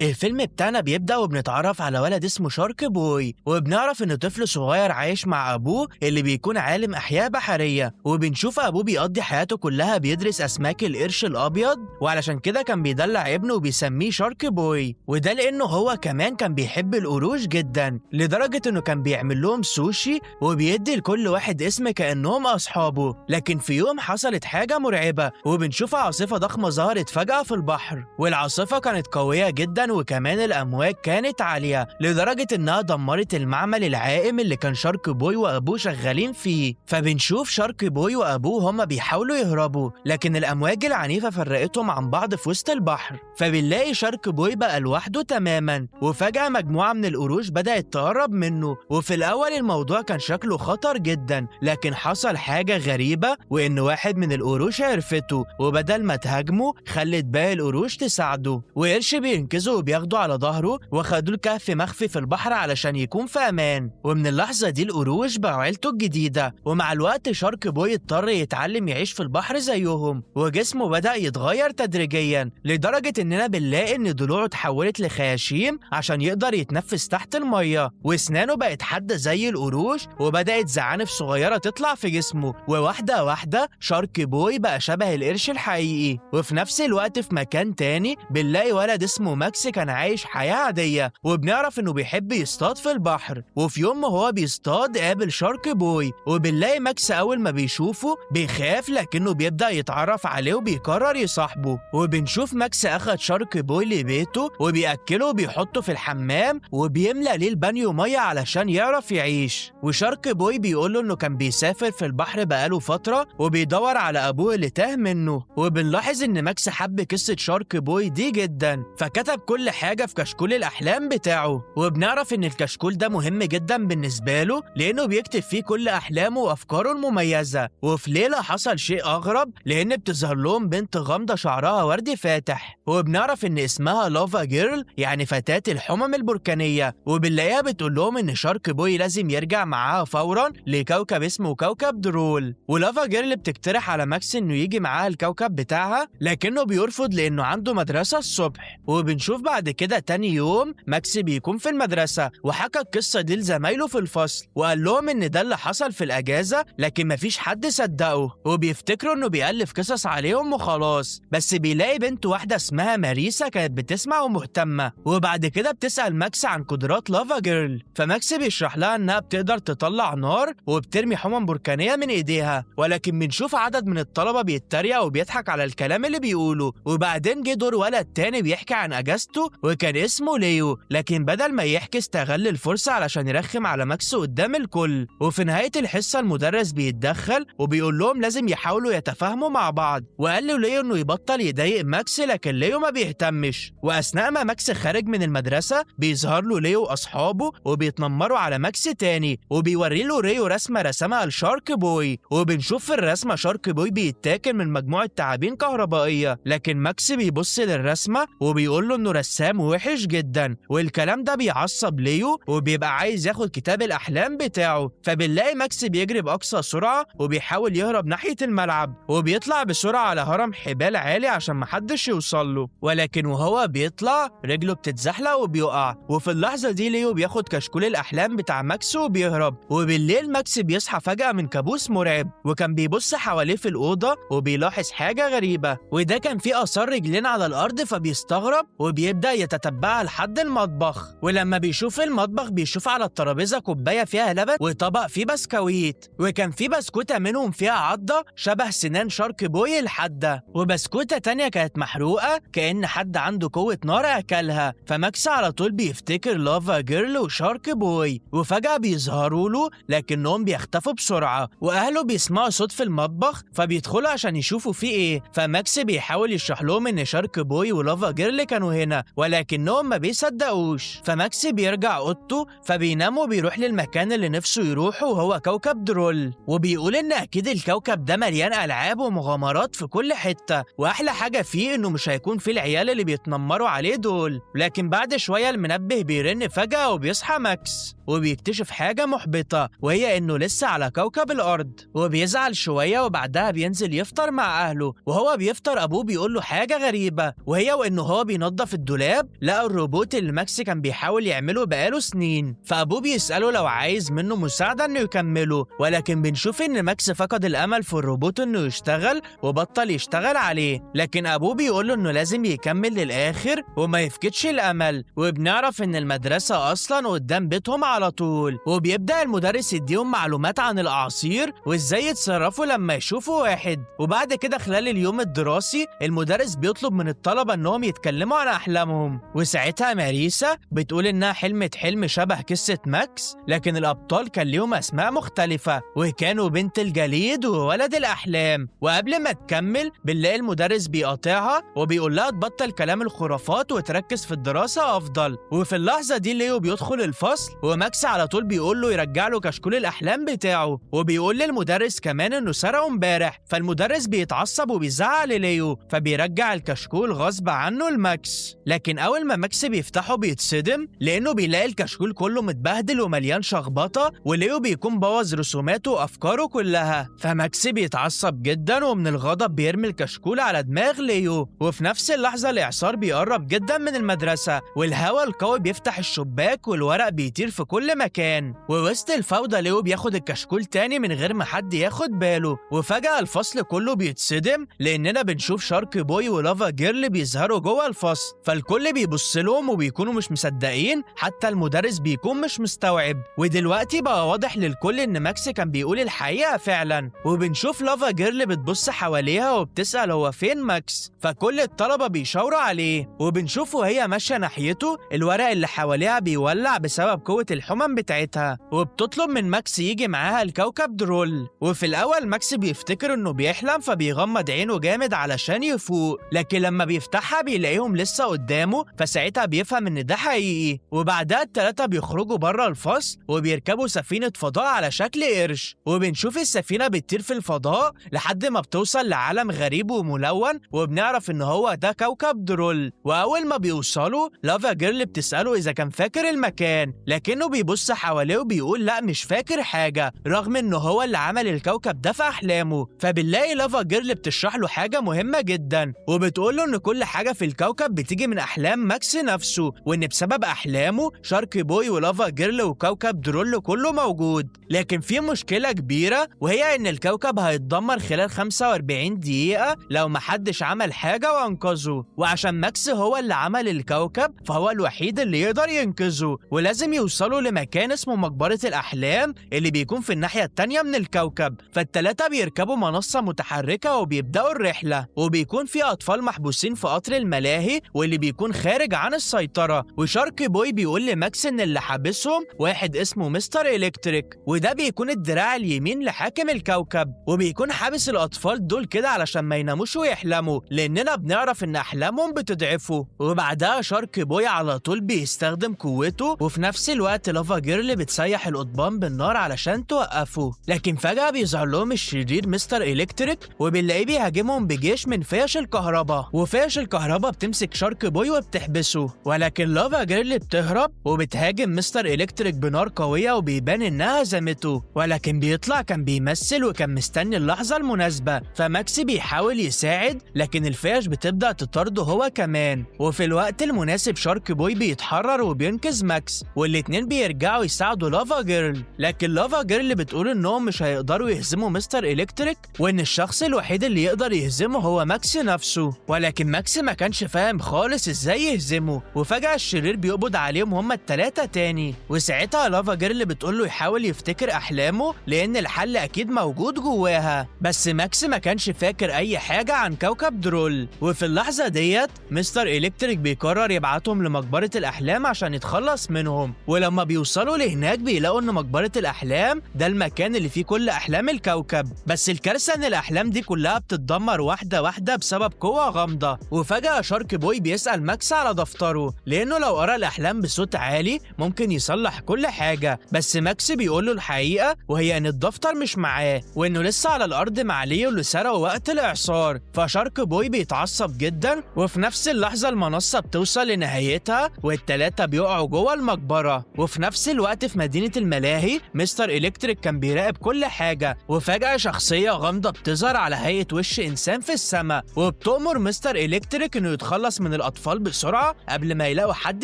الفيلم بتاعنا بيبدأ وبنتعرف على ولد اسمه شارك بوي، وبنعرف إنه طفل صغير عايش مع أبوه اللي بيكون عالم أحياء بحرية، وبنشوف أبوه بيقضي حياته كلها بيدرس أسماك القرش الأبيض، وعلشان كده كان بيدلع ابنه وبيسميه شارك بوي، وده لأنه هو كمان كان بيحب القروش جدا لدرجة إنه كان بيعمل لهم سوشي وبيدي لكل واحد اسم كأنهم أصحابه. لكن في يوم حصلت حاجة مرعبة، وبنشوف عاصفة ضخمة ظهرت فجأة في البحر، والعاصفة كانت قوية جدا وكمان الأمواج كانت عالية لدرجة إنها دمرت المعمل العائم اللي كان شارك بوي وأبوه شغالين فيه. فبنشوف شارك بوي وأبوه هما بيحاولوا يهربوا، لكن الأمواج العنيفة فرقتهم عن بعض في وسط البحر، فبنلاقي شارك بوي بقى لوحده تماما، وفجأة مجموعة من القروش بدأت تقرب منه. وفي الأول الموضوع كان شكله خطر جدا، لكن حصل حاجة غريبة، وإن واحد من القروش عرفته، وبدل ما تهاجمه خلت باقي القروش تساعده، وقرش بينقذه وبياخده على ظهره وخدوه الكهف مخفي في البحر علشان يكون في أمان. ومن اللحظة دي القروش بقوا عيلته الجديدة، ومع الوقت شارك بوي اضطر يتعلم يعيش في البحر زيهم، وجسمه بدأ يتغير تدريجيا لدرجة إننا بنلاقي إن ضلوعه اتحولت لخياشيم عشان يقدر يتنفس تحت المية، وأسنانه بقت حادة زي القروش، وبدأت زعانف صغيرة تطلع في جسمه، وواحدة واحدة شارك بوي بقى شبه القرش الحقيقي. وفي نفس الوقت في مكان تاني بنلاقي ولد اسمه ماكس كان عايش حياة عادية، وبنعرف إنه بيحب يصطاد في البحر، وفي يوم وهو بيصطاد قابل شارك بوي، وبنلاقي ماكس أول ما بيشوفه بيخاف لكنه بيبدأ يتعرف عليه وبيقرر يصاحبه. وبنشوف ماكس أخد شارك بوي لبيته وبيأكله وبيحطه في الحمام وبيملى ليه البانيو مية علشان يعرف يعيش. وشارك بوي بيقوله إنه كان بيسافر في البحر بقاله فترة وبيدور على أبوه اللي تاه منه. وبنلاحظ إن ماكس حب قصة شارك بوي دي جدا، فكتب كل حاجة في كشكول الأحلام بتاعه، وبنعرف إن الكشكول ده مهم جدا بالنسبة له لأنه بيكتب فيه كل أحلامه وأفكاره المميزة. وفي ليلة حصل شيء أغرب، لأن بتظهر لهم بنت غامضة شعرها وردي فاتح، وبنعرف إن اسمها لافا جيرل يعني فتاة الحمم البركانية، وبنلاقيها بتقول لهم إن شارك بوي لازم يرجع معاها فورا لكوكب اسمه كوكب درول. ولافا جيرل بتقترح على ماكس إنه يجي معاها الكوكب بتاعها، لكنه بيرفض لأنه عنده مدرسة الصبح. وبنشوف بعد كده تاني يوم ماكس بيكون في المدرسة وحكى القصة دي لزمايله في الفصل، وقال لهم إن ده اللي حصل في الأجازة، لكن مفيش حد صدقه، وبيفتكروا إنه بيألف قصص عليهم وخلاص. بس بيلاقي بنت واحدة اسمها ماريسا كانت بتسمع ومهتمة، وبعد كده بتسأل ماكس عن قدرات لافا جيرل، فماكس بيشرح لها إنها بتقدر تطلع نار وبترمي حمم بركانية من إيديها. ولكن بنشوف عدد من الطلبة بيتريق وبيضحك على الكلام اللي بيقوله. وبعدين جه دور ولد تاني بيحكي عن اجازته وكان اسمه ليو، لكن بدل ما يحكي استغل الفرصة علشان يرخم على ماكس قدام الكل. وفي نهاية الحصة المدرس بيتدخل وبيقول لهم لازم يحاولوا يتفاهموا مع بعض، وقال له ليو انه يبطل يضايق ماكس، لكن ليو ما بيهتمش. واثناء ما ماكس خارج من المدرسة بيظهر له ليو واصحابه وبيتنمروا على ماكس تاني، وبيوري له ريو رسمة رسمها لشارك بوي، وبنشوف في الرسمة شارك بوي بيتاكل من مجموعة تعابين كهربائية، لكن ماكس بيبص للرسمة وبيقول له انه رسام وحش جدا. والكلام ده بيعصب ليو وبيبقى عايز ياخد كتاب الاحلام بتاعه، فبنلاقي ماكس بيجري باقصى سرعة وبيحاول يهرب ناحية الملعب، وبيطلع بسرعة على هرم حبال عالي عشان محدش يوصل له، ولكن وهو بيطلع رجله بتتزحلق وبيقع. وفي اللحظة دي ليو بياخد كشكول الاحلام بتاع ماكس وبيهرب. وبالليل ماكس بيصحى فجأة من كابوس مرعب، وكان بيبص حواليه في الأوضة وبيلاحظ حاجة غريبة، وده كان فيه آثار رجلين على الأرض، فبيستغرب وبيبدأ يتتبعها لحد المطبخ. ولما بيشوف المطبخ بيشوف على الترابيزة كوباية فيها لبن وطبق فيه بسكويت، وكان فيه بسكوتة منهم فيها عضة شبه سنان شارك بوي الحادة، وبسكوتة تانية كانت محروقة كأن حد عنده قوة نار أكلها. فماكس على طول بيفتكر لافا جيرل وشارك بوي، وفجأة بيظهروا له لكنهم بيختفوا بسرعة، وأهله بيسمعوا صوت في المطبخ فبيدخلوا عشان يشوفوا فيه إيه. فماكس بيحاول يشرح لهم إن شارك بوي ولافا جيرل كانوا هنا، ولكنهم ما بيصدقوش. فماكس بيرجع أوضته فبينام وبيروح للمكان اللي نفسه يروحه وهو كوكب درول، وبيقول إن أكيد الكوكب ده مليان ألعاب ومغامرات في كل حتة، وأحلى حاجة فيه إنه مش هيكون فيه العيال اللي بيتنمروا عليه دول. لكن بعد شوية المنبه بيرن فجأة وبيصحى ماكس وبيكتشف حاجة محبطة، وهي إنه لسه على كوكب الأرض، وبيزعل شوية وبعدها بينزل يفطر مع أهله. وهو بيفطر أبوه بيقول له حاجة غريبة، وهي وإنه هو بينظف الدولاب الدولاب لقوا الروبوت اللي ماكس كان بيحاول يعمله بقاله سنين، فأبوه بيسأله لو عايز منه مساعدة إنه يكمله، ولكن بنشوف إن ماكس فقد الأمل في الروبوت إنه يشتغل وبطل يشتغل عليه، لكن أبوه بيقوله إنه لازم يكمل للآخر وما يفقدش الأمل. وبنعرف إن المدرسة أصلا قدام بيتهم على طول، وبيبدأ المدرس يديهم معلومات عن الأعاصير وإزاي يتصرفوا لما يشوفوا واحد. وبعد كده خلال اليوم الدراسي المدرس بيطلب من الطلبة إنهم يتكلموا عن أحلامهم، وساعتها ماريسا بتقول إنها حلمت حلم شبه قصة ماكس، لكن الأبطال كان ليهم أسماء مختلفة وكانوا بنت الجليد وولد الأحلام. وقبل ما تكمل بنلاقي المدرس بيقاطعها وبيقول لها تبطل كلام الخرافات وتركز في الدراسة أفضل. وفي اللحظة دي ليو بيدخل الفصل وماكس على طول بيقول له يرجع له كشكول الأحلام بتاعه، وبيقول للمدرس كمان إنه سرقه امبارح، فالمدرس بيتعصب وبيزعق لليو فبيرجع الكشكول غصب عنه لماكس. لكن أول ما ماكس بيفتحه بيتصدم لأنه بيلاقي الكشكول كله متبهدل ومليان شخبطة، وليو بيكون بوظ رسوماته وأفكاره كلها، فماكس بيتعصب جدا ومن الغضب بيرمي الكشكول على دماغ ليو. وفي نفس اللحظة الإعصار بيقرب جدا من المدرسة والهواء القوي بيفتح الشباك والورق بيطير في كل مكان، ووسط الفوضى ليو بياخد الكشكول تاني من غير ما حد ياخد باله. وفجأة الفصل كله بيتصدم لأننا بنشوف شارك بوي ولافا جيرل بيظهروا جوه الفصل، فالكل بيبص لهم وبيكونوا مش مصدقين، حتى المدرس بيكون مش مستوعب. ودلوقتي بقى واضح للكل إن ماكس كان بيقول الحقيقة فعلا. وبنشوف لافا جيرل بتبص حواليها وبتسأل هو فين ماكس، فكل الطلبة بيشاوروا عليه، وبنشوف وهي ماشية ناحيته الورق اللي حواليها بيولع بسبب قوة الحمم بتاعتها، وبتطلب من ماكس يجي معاها الكوكب درول. وفي الأول ماكس بيفتكر إنه بيحلم فبيغمض عينه جامد علشان يفوق، لكن لما بيفتحها بيلاقيهم لسه قدامه، فساعتها بيفهم إن ده حقيقي. وبعدها التلاتة بيخرجوا بره الفصل وبيركبوا سفينة فضاء على شكل قرش، وبنشوف السفينة بتطير في الفضاء لحد ما بتوصل لعالم غريب وملون، وبنعرف إن هو ده كوكب درول. وأول ما بيوصلوا لافا جيرل بتسأله إذا كان فاكر المكان، لكنه بيبص حواليه وبيقول لا مش فاكر حاجة، رغم إنه هو اللي عمل الكوكب ده في أحلامه. فبنلاقي لافا جيرل بتشرح له حاجة مهمة جدا، وبتقول له إن كل حاجة في الكوكب بتيجي من أحلام ماكس نفسه، وإن بسبب أحلامه شارك بوي ولافا جيرل وكوكب درول كله موجود. لكن في مشكلة كبيرة، وهي إن الكوكب هيتدمر خلال 45 دقيقة لو محدش عمل حاجة وأنقذه، وعشان ماكس هو اللي عمل الكوكب فهو الوحيد اللي يقدر ينقذه، ولازم يوصلوا لمكان اسمه مقبرة الأحلام اللي بيكون في الناحية التانية من الكوكب. فالتلاتة بيركبوا منصة متحركة وبيبدأوا الرحلة، وبيكون في أطفال محبوسين في قطر الملاهي واللي بيكون خارج عن السيطرة. وشارك بوي بيقول لماكس إن اللي حابسهم واحد اسمه مستر إلكتريك، وده بيكون الدراع اليمين لحاكم الكوكب، وبيكون حابس الأطفال دول كده علشان ما يناموش ويحلموا، لأننا بنعرف إن أحلامهم بتضعفوا. وبعدها شارك بوي على طول بيستخدم قوته، وفي نفس الوقت لافا جيرل بتسيح القضبان بالنار علشان توقفه. لكن فجأة بيظهر لهم الشرير مستر إلكتريك وبنلاقيه بيهاجمهم بجيش من فيش الكهرباء، وفيش الكهرباء بتمسك شارك بوي وبتحبسه، ولكن لافا جيرل بتهرب وبتهاجم مستر إلكتريك بنار قوية وبيبان إنها هزمته، ولكن بيطلع كان بيمثل وكان مستني اللحظة المناسبة. فماكس بيحاول يساعد لكن الفيش بتبدأ تطارده هو كمان، وفي الوقت المناسب شارك بوي بيتحرر وبينقذ ماكس، والاتنين بيرجعوا يساعدوا لافا جيرل. لكن لافا جيرل بتقول إنهم مش هيقدروا يهزموا مستر إلكتريك، وإن الشخص الوحيد اللي يقدر يهزمه هو ماكس نفسه، ولكن ماكس ما كانش فاهم خالص إزاي يهزمه. وفجأة الشرير بيقبض عليهم هما التلاتة تاني، وساعتها لافا جيرل بتقول له يحاول يفتكر أحلامه لأن الحل أكيد موجود جواها، بس ماكس ما كانش فاكر أي حاجة عن كوكب درول. وفي اللحظة ديت مستر إلكتريك بيقرر يبعتهم لمقبرة الأحلام عشان يتخلص منهم، ولما بيوصلوا لهناك بيلاقوا إن مقبرة الأحلام ده المكان اللي فيه كل أحلام الكوكب، بس الكارثة إن الأحلام دي كلها بتتدمر واحدة واحدة بسبب قوة غامضة. وفجأة شارك بوي بيسأل ماكس على دفتره لأنه لو قرأ الأحلام بصوت عالي ممكن يصلح كل حاجة، بس ماكس بيقول له الحقيقة وهي إن الدفتر مش معاه، وإنه لسه على الأرض مع ليو اللي سرقه وقت الإعصار. فشارك بوي بيتعصب جدا، وفي نفس اللحظة المنصة بتوصل لنهايتها والتلاتة بيقعوا جوه المقبرة. وفي نفس الوقت في مدينة الملاهي مستر إلكتريك كان بيراقب كل حاجة، وفجأة شخصية غامضة بتظهر على هيئة وش إنسان في السماء، وبتأمر مستر إلكتريك إنه يتخلص من الأطفال الأطفال بسرعة قبل ما يلاقوا حد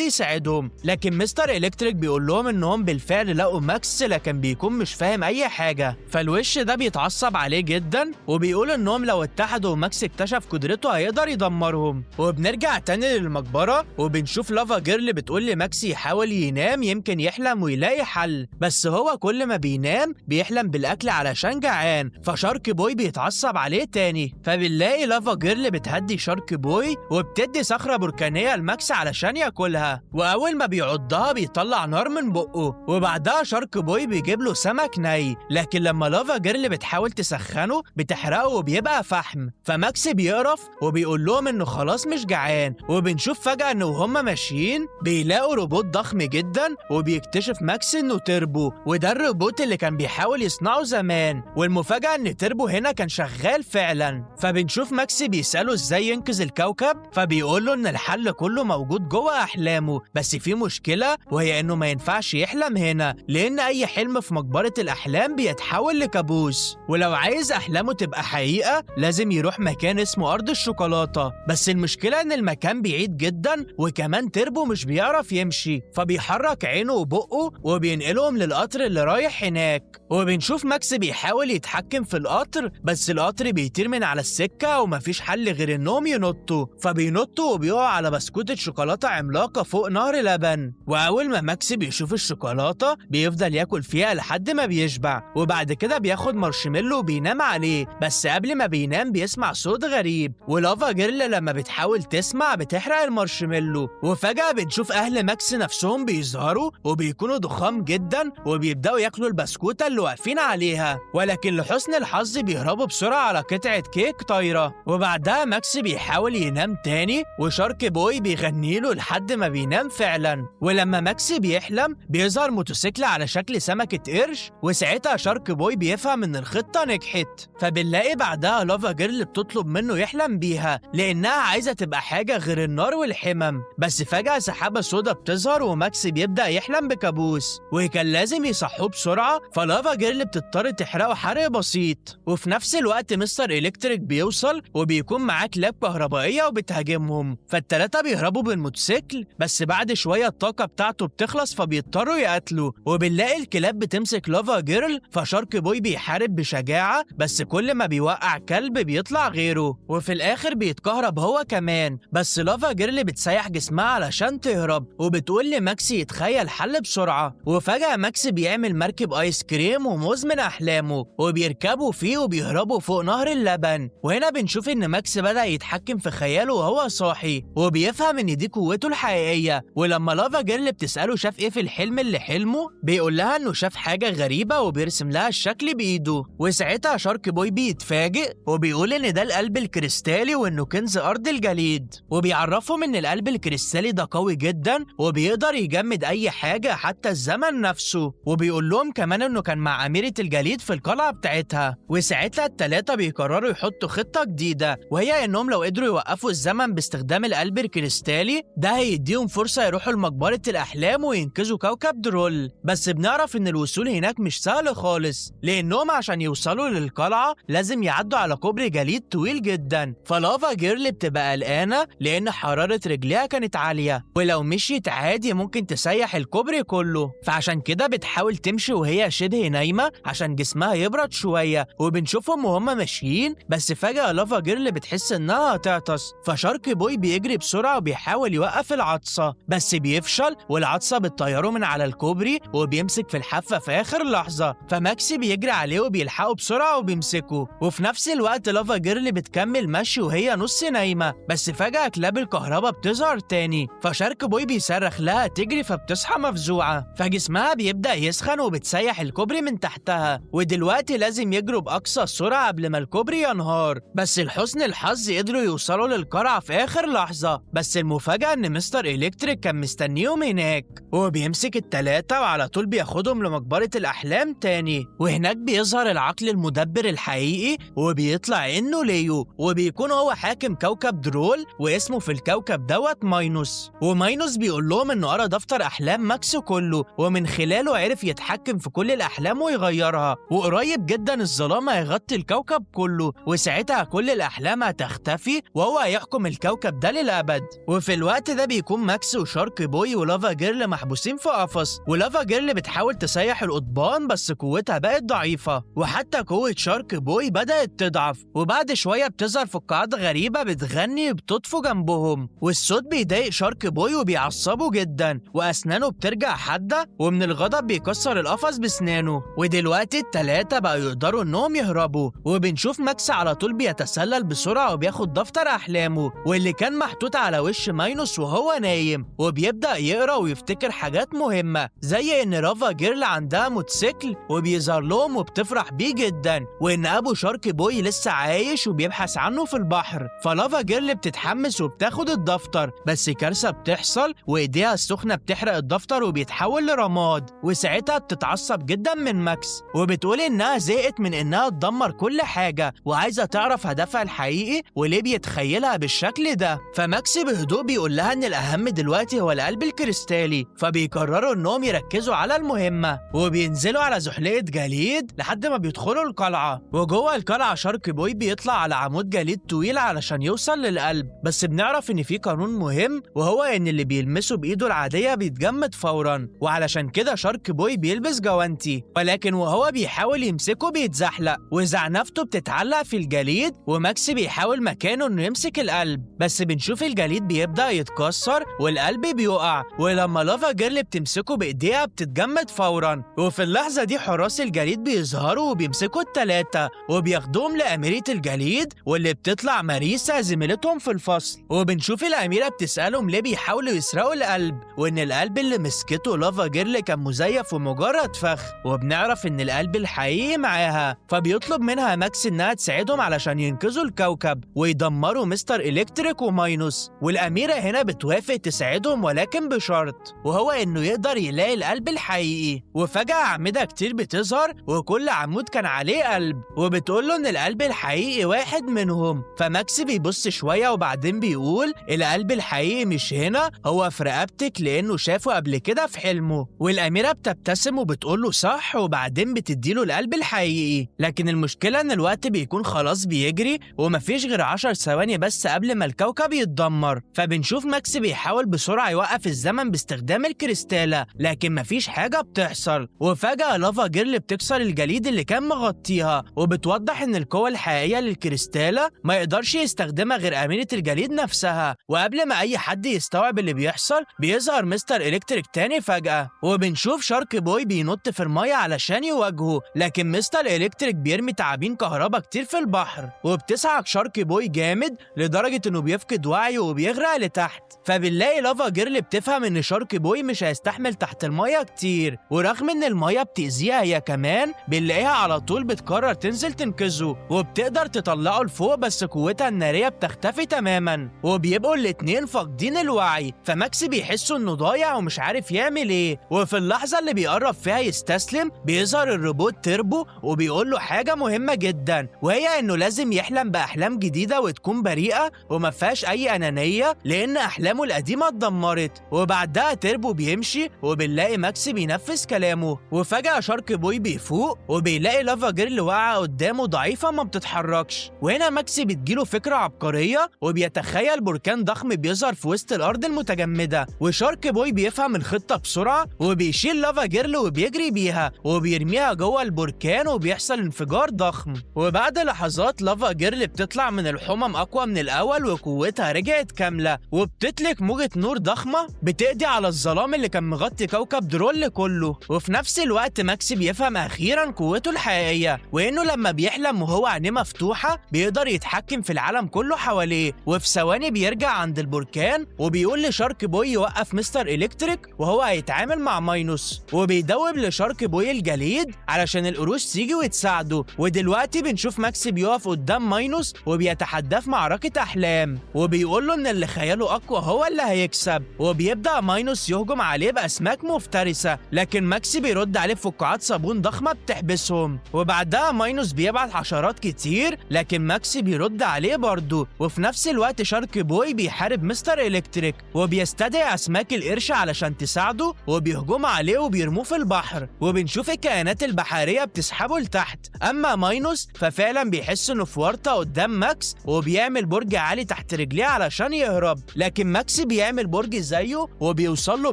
يساعدهم، لكن مستر إلكتريك بيقول لهم إنهم بالفعل لقوا ماكس لكن بيكون مش فاهم أي حاجة. فالوش ده بيتعصب عليه جدا وبيقول إنهم لو اتحدوا وماكس اكتشف قدرته هيقدر يدمرهم. وبنرجع تاني للمقبرة وبنشوف لافا جيرل بتقول لماكس يحاول ينام يمكن يحلم ويلاقي حل، بس هو كل ما بينام بيحلم بالأكل علشان جعان. فشارك بوي بيتعصب عليه تاني، فبنلاقي لافا جيرل بتهدي شارك بوي وبتدي صخرة بركانية لماكس علشان ياكلها، وأول ما بيعضها بيطلع نار من بقه، وبعدها شارك بوي بيجيب له سمك ني، لكن لما لافا جيرل بتحاول تسخنه بتحرقه وبيبقى فحم. فماكس بيقرف وبيقول لهم انه خلاص مش جعان. وبنشوف فجأة انه وهم ماشيين بيلاقوا روبوت ضخم جدا وبيكتشف ماكس انه تربو، وده الروبوت اللي كان بيحاول يصنعه زمان. والمفاجأة ان تربو هنا كان شغال فعلا. فبنشوف ماكس بيسأله ازاي ينقذ الكوكب، فبيقول له ان الحل كله موجود جوه احلامه، بس في مشكلة وهي انه ما ينفعش يحلم هنا لان اي حلم في مقبرة الاحلام بيتحول لكابوس، ولو عايز احلامه تبقى حقيقة لازم يروح مكان اسمه ارض الشوكولاتة. بس المشكلة ان المكان بعيد جدا وكمان تربو مش بيعرف يمشي، فبيحرك عينه وبقه وبينقلهم للقطر اللي رايح هناك. وبنشوف ماكس بيحاول يتحكم في القطر بس القطر بيطير من على السكة ومفيش حل غير انهم ينطوا، فبينطوا وبيقعوا على بسكوتة شوكولاتة عملاقة فوق نهر لبن. واول ما ماكس بيشوف الشوكولاتة بيفضل ياكل فيها لحد ما بيشبع، وبعد كده بياخد مارشميلو وبينام عليه. بس قبل ما بينام بيسمع صوت غريب، ولافا جيرل لما بتحاول تسمع بتحرق المارشميلو. وفجأة بنشوف اهل ماكس نفسهم بيظهروا وبيكونوا ضخام جدا وبيبدأوا ياكلوا البسكوتة اللي واقفين عليها، ولكن لحسن الحظ بيهربوا بسرعة على قطعة كيك طايرة. وبعدها ماكس بيحاول ينام تاني وشارك بوي بيغني له لحد ما بينام فعلا. ولما ماكس بيحلم بيظهر موتوسيكل على شكل سمكة قرش، وساعتها شارك بوي بيفهم ان الخطة نجحت. فبنلاقي بعدها لافا جيرل بتطلب منه يحلم بيها لانها عايزة تبقى حاجة غير النار والحمم، بس فجأة سحابة سودا بتظهر وماكس بيبدأ يحلم بكابوس وكان لازم يصحوه بسرعة. فلافا جيرل بتضطر تحرقه حرق بسيط، وفي نفس الوقت مستر إلكتريك بيوصل وبيكون معاه كلاب كهربائية وبتهاجمهم، فالتلاتة بيهربوا بالموتوسيكل، بس بعد شوية الطاقة بتاعته بتخلص فبيضطروا يقتلوا. وبنلاقي الكلاب بتمسك لافا جيرل، فشارك بوي بيحارب بشجاعة بس كل ما بيوقع كلب بيطلع غيره، وفي الآخر بيتكهرب هو كمان. بس لافا جيرل بتسيح جسمها علشان تهرب وبتقول لماكس يتخيل حل بسرعة. وفجأة ماكس بيعمل مركب آيس كريم وموز من أحلامه وبيركبوا فيه وبيهربوا فوق نهر اللبن. وهنا بنشوف إن ماكس بدأ يتحكم في خياله وهو صاحي وبيفهم إن دي قوته الحقيقية. ولما لافا جيرل بتسأله شاف إيه في الحلم اللي حلمه بيقول لها إنه شاف حاجة غريبة وبيرسم لها الشكل بإيده. وساعتها شارك بوي بيتفاجئ وبيقول إن ده القلب الكريستالي وإنه كنز أرض الجليد، وبيعرفهم إن القلب الكريستالي ده قوي جدا وبيقدر يجمد أي حاجة حتى الزمن نفسه. وبيقول لهم كمان إنه كان مع أميرة الجليد في القلعة بتاعتها. وساعتها التلاتة بيقرروا يحطوا خطة جديدة، وهي إنهم لو قدروا يوقفوا الزمن باستخدام القلب الكريستالي ده هيديهم فرصة يروحوا لمقبرة الأحلام وينقذوا كوكب درول. بس بنعرف إن الوصول هناك مش سهل خالص لأنهم عشان يوصلوا للقلعة لازم يعدوا على كوبري جليد طويل جدا. فلافا جيرل بتبقى قلقانة لأن حرارة رجليها كانت عالية ولو مشيت عادي ممكن تسيح الكوبري كله، فعشان كده بتحاول تمشي وهي شبه نايمة عشان جسمها يبرد شوية. وبنشوفهم وهم ماشيين بس فجأة لافا جيرل بتحس إنها هتعطس، فشارك بوي بيجري بسرعة وبيحاول يوقف العطسة بس بيفشل والعطسة بتطيره من على الكوبري وبيمسك في الحافة في آخر لحظة. فماكس بيجري عليه وبيلحقه بسرعة وبيمسكه، وفي نفس الوقت لافا جيرل بتكمل مشي وهي نص نايمة بس فجأة كلاب الكهرباء بتظهر تاني، فشارك بوي بيصرخ لها تجري فبتصحى مفزوعة، فجسمها بيبدأ يسخن وبتسيح الكوبري من تحتها. ودلوقتي لازم يجروا بأقصى سرعة قبل ما الكوبري ينهار، بس لحسن الحظ قدروا يوصلوا للقلعة في آخر لحظة. بس المفاجأة إن مستر إلكتريك كان مستنيهم هناك وبيمسك التلاتة وعلى طول بياخدهم لمقبرة الأحلام تاني، وهناك بيظهر العقل المدبر الحقيقي وبيطلع إنه ليو، وبيكون هو حاكم كوكب درول واسمه في الكوكب دوت ماينوس. وماينوس بيقول لهم إنه قرا دفتر أحلام ماكس كله ومن خلاله عرف يتحكم في كل الأحلام ويغيرها، وقريب جدا الظلام هيغطي الكوكب كله وساعتها كل الأحلام هتختفي وهو هيحكم الكوكب ده للأبد. وفي الوقت ده بيكون ماكس وشارك بوي ولافا جيرل محبوسين في قفص، ولافا جيرل بتحاول تسيح القضبان بس قوتها بقت ضعيفة، وحتى قوة شارك بوي بدأت تضعف. وبعد شوية بتظهر فقاعات غريبة بتغني وبتطفو جنبهم، والصوت بيضايق شارك بوي وبيعصبه جدا، وأسنانه بترجع حادة، ومن الغضب بيكسر القفص بسنانه. ودلوقتي التلاتة بقوا يقدروا إنهم يهربوا، وبنشوف ماكس على طول بيتسلل بسرعة وبياخد دفتر أحلامه واللي كان محطوط على وش ماينوس وهو نايم، وبيبدأ يقرأ ويفتكر حاجات مهمة زي إن رافا جيرل عندها موتوسيكل وبيظهر لهم وبتفرح بيه جدا، وإن أبو شارك بوي لسه عايش وبيبحث عنه في البحر. فلافا جيرل بتتحمس وبتاخد الدفتر، بس كارثة بتحصل وإيديها السخنة بتحرق الدفتر وبيتحول لرماد، وساعتها بتتعصب جدا من ماكس وبتقول إنها زهقت من إنها تدمر كل حاجة وعايزة تعرف هدفها الحقيقي وليه بيتخيلها بالشكل ده. فماكس بهدوء بيقول لها إن الأهم دلوقتي هو القلب الكريستالي، فبيقرروا إنهم يركزوا على المهمة وبينزلوا على زحليقة جليد لحد ما بيدخلوا القلعة. وجوه القلعة شارك بوي بيطلع على عمود جليد طويل علشان يوصل للقلب، بس بنعرف إن في قانون مهم وهو إن اللي بيلمسه بإيده العادية بيتجمد فورا، وعلشان كده شارك بوي بيلبس جوانتي، ولكن وهو بيحاول يمسكه بيتزحلق وزعنفته بتتعلق في الجليد، وماكس بيحاول مكانه إنه يمسك القلب، بس بنشوف الجليد بيبدأ يتكسر والقلب بيقع، ولما لافا جيرل بتمسكه بإيديها بتتجمد فورا. وفي اللحظة دي حراس الجليد بيظهروا وبيمسكوا التلاتة وبياخدوهم لأميرة الجليد واللي بتطلع ماريسا زميلتهم في الفصل، وبنشوف الأميرة بتسألهم ليه بيحاولوا يسرقوا القلب، وإن القلب اللي مسكته لافا جيرل كان مزيف ومجرد فخ، وبنعرف إن القلب الحقيقي معاها. فبيطلب منها ماكس إنها تساعدهم علشان ينقذوا الكوكب ويدمروا مستر إلكتريك وماينوس، والأميرة هنا بتوافق تساعدهم ولكن بشرط، وهو إنه يقدر يلاقي القلب الحقيقي. وفجأة أعمدة كتير بتظهر وكل عمود كان عليه قلب، وبتقول له إن القلب الحقيقي واحد منهم. فماكس بيبص شوية وبعدين بيقول القلب الحقيقي مش هنا، هو في رقبتك، لأنه شافه قبل كده في حلمه. والأميرة بتبتسم وبتقول له صح، وبعدين بتديله القلب الحقيقي. لكن المشكلة إن الوقت بيكون خلاص بيجري ومفيش غير 10 ثواني بس قبل ما الكوكب يتدمر. فبنشوف ماكس بيحاول بسرعة يوقف الزمن باستخدام الكريستالة، لكن مفيش حاجة بتحصل. وفجأة لافا جيرل بتكسر الجليد اللي كان مغطيها، وبتوضح إن القوة الحقيقية للكريستالة ما يقدرش يستخدمها غير أميرة الجليد نفسها. وقبل ما أي حد يستوعب اللي بيحصل بيظهر مستر إلكتريك تاني فجأة، وبنشوف شارك بوي بينط في المية علشان يواجهه، لكن مستر إلكتريك بيرمي تعابين كهرباء كتير في البحر، وبتسعق شارك بوي جامد لدرجة إنه بيفقد وعيه وبيغرق لتحت. فبنلاقي لافا جيرل بتفهم إن شارك بوي مش هيستحمل تحت المية كتير، ورغم إن المية بتأذيها هي كمان بنلاقيها على طول بتقرر تنزل تنقذه، وبتقدر تطلعه لفوق، بس قوتها النارية بتختفي تماما وبيبقوا الاتنين فاقدين الوعي. فماكس بيحس إنه ضايع ومش عارف يعمل إيه، وفي اللحظة اللي بيقرب فيها يستسلم بيظهر الروبوت تيربو وبيقول له حاجة مهمة جدا، وهي إنه لازم يحلم بأحلام جديدة وتكون بريئة وما فيهاش أي أنانية، لأن أحلامه القديمة اتدمرت. وبعدها تيربو بيمشي وبنلاقي ماكس بينفذ كلامه، وفجأة شارك بوي بيفوق وبيلاقي لافا جيرل واقعة قدامه ضعيفة ما بتتحركش. وهنا ماكس بتجيله فكرة عبقرية وبيتخيل بركان ضخم بيظهر في وسط الأرض المتجمدة، وشارك بوي بيفهم الخطة بسرعة وبيشيل لافا جيرل وبيجري بيها وبيرميها جوه البركان وبيحصل انفجار ضخم. وبعد لحظات لافا جيرل بتطلع من الحمم أقوى من الأول وقوتها رجعت كاملة، وبتطلق موجة نور ضخمة بتقضي على الظلام اللي كان مغطي كوكب درول كله. وفي نفس الوقت ماكس بيفهم أخيرا قوته الحقيقية، وإنه لما بيحلم وهو عينيه مفتوحة بيقدر يتحكم في العالم كله حواليه. وفي ثواني بيرجع عند البركان وبيقول لشارك بوي يوقف مستر إلكتريك وهو هيتعامل مع ماينوس، وبيدوب لشارك بوي الجليد علشان القروش تيجي وتساعده. ودلوقتي بنشوف ماكس بيقف قدام ماينوس وبيتحداه في معركة أحلام، وبيقول له إن اللي خياله أقوى هو اللي هيكسب. وبيبدأ ماينوس يهجم عليه بأسماك مفترسة، لكن ماكس بيرد عليه بفقاعات صابون ضخمة بتحبسهم. وبعدها ماينوس بيبعت حشرات كتير، لكن ماكس بيرد عليه برضه. وفي نفس الوقت شارك بوي بيحارب مستر إلكتريك وبيستدعي أسماك القرش علشان تساعده، وبيهجم عليه وبيرموه في البحر، وبنشوف الكائنات البحرية بتسحبه لتحت. أما ماينوس ففعلا بيحس إنه في ورطة قدام ماكس وبيعمل برج عالي تحت رجليه علشان يهرب، لكن ماكس بيعمل برج زيه وبيوصل له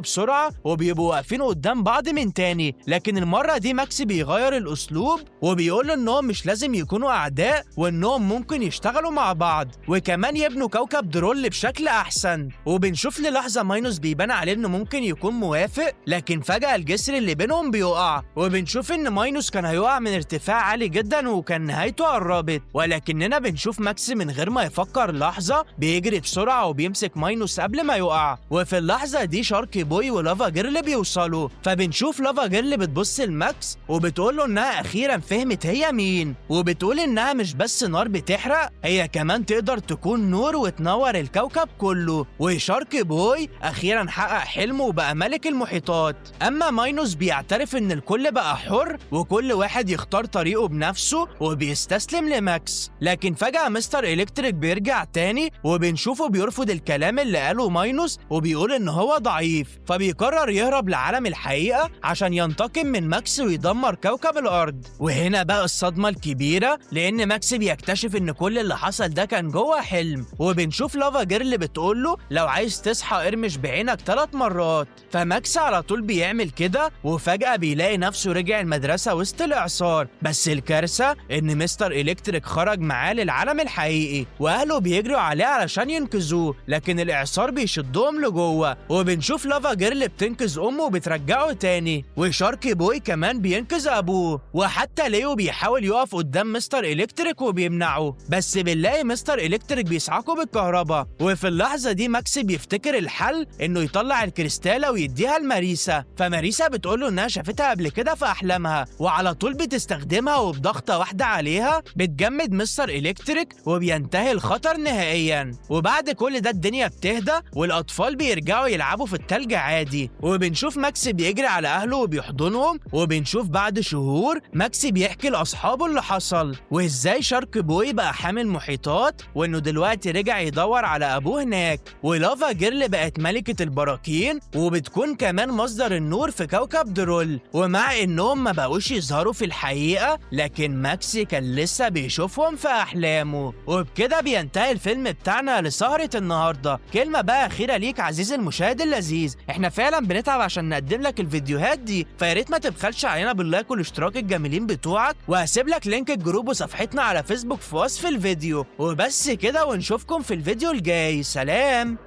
بسرعة وبيبقوا واقفين قدام بعض من تاني. لكن المرة دي ماكس بيغير الأسلوب وبيقول له إنهم مش لازم يكونوا أعداء وإنهم ممكن يشتغلوا مع بعض وكمان يبنوا كوكب درول بشكل أحسن. وبنشوف للحظة ماينوس بيبان عليه إنه ممكن يكون موافق، لكن فجأة الجسر اللي بينهم بيقع وبنشوف إن ماينوس كان هيقع من ارتفاع عالي جدا وكان نهايته قربت. ولكننا بنشوف ماكس من غير ما يفكر لحظة بيجري بسرعة وبيمسك ماينوس قبل ما يقع. وفي اللحظة دي شارك بوي ولافا جيرل بيوصلوا، فبنشوف لافا جيرل بتبص لماكس وبتقول له إنها أخيرا فهمت هي مين، وبتقول إنها مش بس نار بتحرق، هي كمان تقدر تكون نور وتنور الكوكب كله. وشارك بوي أخيرا حقق حلمه وبقى ملك المحيطات. أما ماينوس بيعترف إن الكل بقى حر وكل واحد يختار طريقه بنفسه وبيستسلم لماكس. لكن فجأة مستر إلكتريك بيرجع تاني وبنشوفه بيرفض الكلام اللي قاله ماينوس وبيقول إن هو ضعيف، فبيقرر يهرب لعالم الحقيقة عشان ينتقم من ماكس ويدمر كوكب الأرض. وهنا بقى الصدمة الكبيرة، لأن ماكس بيكتشف إن كل اللي حصل ده كان جوه حلم. وبنشوف لافا جيرل بتقول له لو عايز تصحى ارمش بعينك 3 مرات، فماكس على طول بيعمل كده وفجأة بيلاقي نفسه رجع المدرسة وسط الإعصار. بس الكارثة إن مستر إلكتريك خرج معاه للعالم الحقيقي وأهله بيجروا عليه علشان ينقذوه، لكن الإعصار بيشدهم لجوه. وبنشوف لافا جيرل بتنقذ أمه وبترجعه تاني، وشارك بوي كمان بينقذ أبوه، وحتى ليو بيحاول يقف قدام مستر إلكتريك وبيمنعه، بس بنلاقي مستر إلكتريك بيصعقه بالكهرباء. وفي اللحظة دي ماكس بيفتكر الحل إنه يطلع الكريستالة ويديها لماريسا، فماريسا بتقوله إنها شافتها قبل كده في أحلامها وعلى طول بتستخدمها، وبضغطة واحدة عليها بتجمد مستر إلكتريك وبينتهي الخطر نهائيا. وبعد كل ده الدنيا بتهدى والأطفال بيرجعوا يلعبوا في التلج عادي، وبنشوف ماكس بيجري على أهله وبيحضنهم. وبنشوف بعد شهور ماكس بيحكي لأصحابه اللي حصل وإزاي شارك بوي بقى حامل محيطات وإنه دلوقتي رجع يدور على أبوه هناك. ولافا جيرل بقت ملكة البراكين وبتكون كمان مصدر النور في كوكب درول. ومع إنهم ما بقوش يظهروا في الحقيقة، لكن ماكس كان لسه بيشوفهم في أحلامه. وبكده بينتهي الفيلم بتاعنا لسهرة النهاردة. كلمة بقى أخيرة ليك عزيزي المشاهد اللذيذ، إحنا فعلا بنتعب عشان نقدم لك الفيديوهات دي، فياريت ما تبخلش علينا باللايك والاشتراك الجميلين بتوعك، وهسيب لك لينك الجروب وصفحتنا على فيسبوك في وصف الفيديو. وبس كده، ونشوفكم في الفيديو الجاي. سلام.